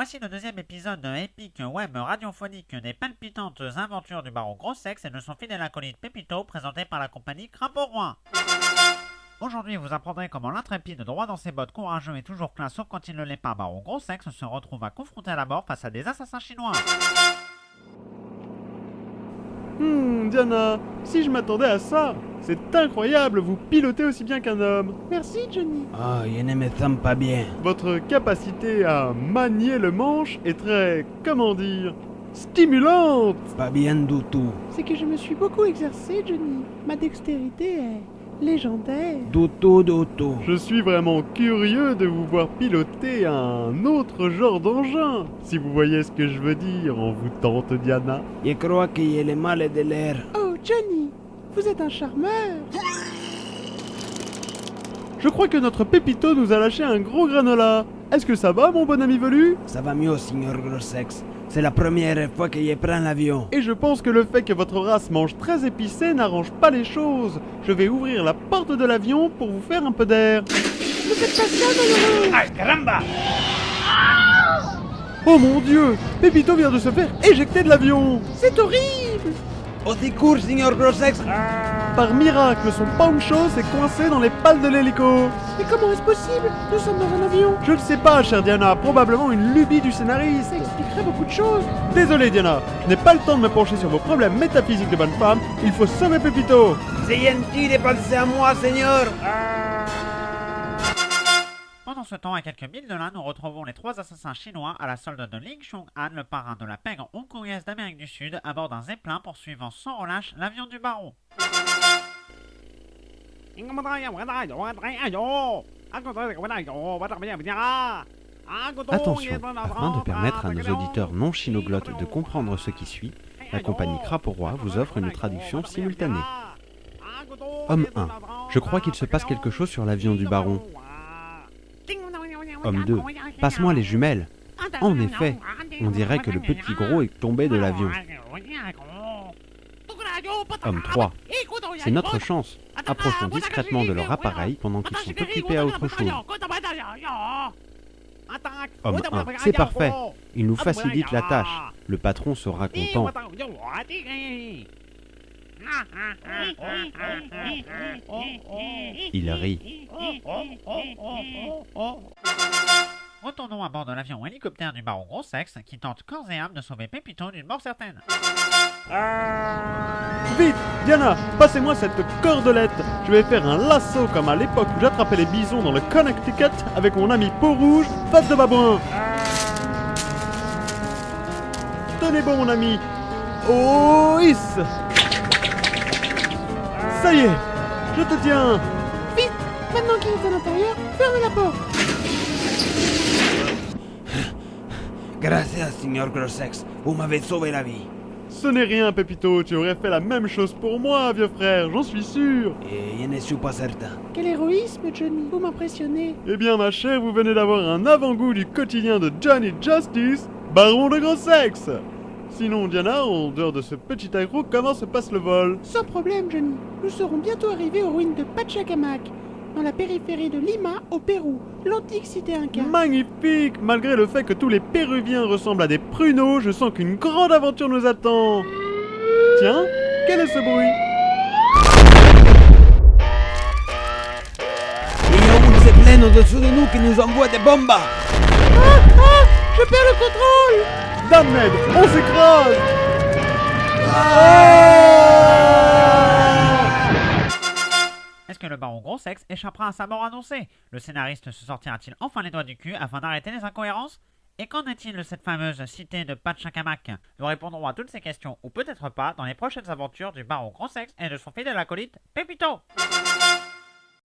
Voici le deuxième épisode épique web radiophonique des palpitantes aventures du baron Gros-Sex et de son fidèle acolyte Pépito, présenté par la compagnie Crapaud Roi. Aujourd'hui, vous apprendrez comment l'intrépide droit dans ses bottes, courageux et toujours classe sauf quand il ne l'est pas, baron Gros-Sex se retrouve à confronter à la mort face à des assassins chinois. Diana, si je m'attendais à ça, c'est incroyable, vous pilotez aussi bien qu'un homme. Merci, Johnny. Oh, je ne me sens pas bien. Votre capacité à manier le manche est très, comment dire, stimulante. Pas bien du tout. C'est que je me suis beaucoup exercé, Johnny. Ma dextérité est légendaire. Du tout. Je suis vraiment curieux de vous voir piloter un autre genre d'engin, si vous voyez ce que je veux dire en vous tente Diana. Je crois qu'il y a le mal de l'air. Oh, Johnny, vous êtes un charmeur. Je crois que notre Pépito nous a lâché un gros granola. Est-ce que ça va, mon bon ami velu? Ça va mieux, Signor Gros-Sex. C'est la première fois que je prends l'avion. Et je pense que le fait que votre race mange très épicé n'arrange pas les choses. Je vais ouvrir la porte de l'avion pour vous faire un peu d'air. Ne faites pas ça, malheureux. Ay, caramba! Oh mon Dieu! Pépito vient de se faire éjecter de l'avion! C'est horrible. Au secours, Signor Gros-Sex! Par miracle, son poncho s'est coincé dans les pales de l'hélico. Mais comment est-ce possible? Nous sommes dans un avion. Je ne sais pas, chère Diana, probablement une lubie du scénariste. Ça expliquerait beaucoup de choses. Désolé, Diana, je n'ai pas le temps de me pencher sur vos problèmes métaphysiques de bonne femme. Il faut sauver Pépito. C'est gentil de penser à moi, Seigneur! Pendant ce temps, à quelques milles de là, nous retrouvons les trois assassins chinois à la solde de Ling Chong-Han, le parrain de la pègre hongkongaise d'Amérique du Sud, à bord d'un zeppelin poursuivant sans relâche l'avion du baron. Attention, afin de permettre à nos auditeurs non chinoglottes de comprendre ce qui suit, la compagnie Crapaud Roi vous offre une traduction simultanée. Homme 1. Je crois qu'il se passe quelque chose sur l'avion du baron. Homme 2. Passe-moi les jumelles. En effet, on dirait que le petit gros est tombé de l'avion. Homme 3. C'est notre chance. Approchons discrètement de leur appareil pendant qu'ils sont occupés à autre chose. Homme 1. C'est parfait. Il nous facilite la tâche. Le patron sera content. Il rit. Retournons à bord de l'avion hélicoptère du baron Gros-Sex qui tente corps et âme de sauver Pépito d'une mort certaine. Vite, Diana, passez-moi cette cordelette. Je vais faire un lasso comme à l'époque où j'attrapais les bisons dans le Connecticut avec mon ami Peau Rouge, patte de babouin. Tenez bon, mon ami. Oh, is. Ça y est, je te tiens. Vite, maintenant qu'il est à l'intérieur, fermez la porte. Gracias, Signor Gros-Sex. Vous m'avez sauvé la vie. Ce n'est rien, Pépito, tu aurais fait la même chose pour moi, vieux frère, j'en suis sûr. Et je ne suis pas certain. Quel héroïsme, Johnny. Vous m'impressionnez. Eh bien, ma chère, vous venez d'avoir un avant-goût du quotidien de Johnny Justice, baron de Gros-Sex. Sinon, Diana, en dehors de ce petit accro, comment se passe le vol? Sans problème, Johnny. Nous serons bientôt arrivés aux ruines de Pachacamac, dans la périphérie de Lima, au Pérou, l'antique cité inca. Magnifique! Malgré le fait que tous les Péruviens ressemblent à des pruneaux, je sens qu'une grande aventure nous attend. Tiens, quel est ce bruit? Il y a un zeppelin au-dessus de nous qui nous envoie des bombes. Je perds le contrôle. Dame Ned, on s'écrase! Est-ce que le baron Gros-Sex échappera à sa mort annoncée? Le scénariste se sortira-t-il enfin les doigts du cul afin d'arrêter les incohérences? Et qu'en est-il de cette fameuse cité de Pachacamac? Nous répondrons à toutes ces questions, ou peut-être pas, dans les prochaines aventures du baron Gros-Sex et de son fidèle acolyte Pépito.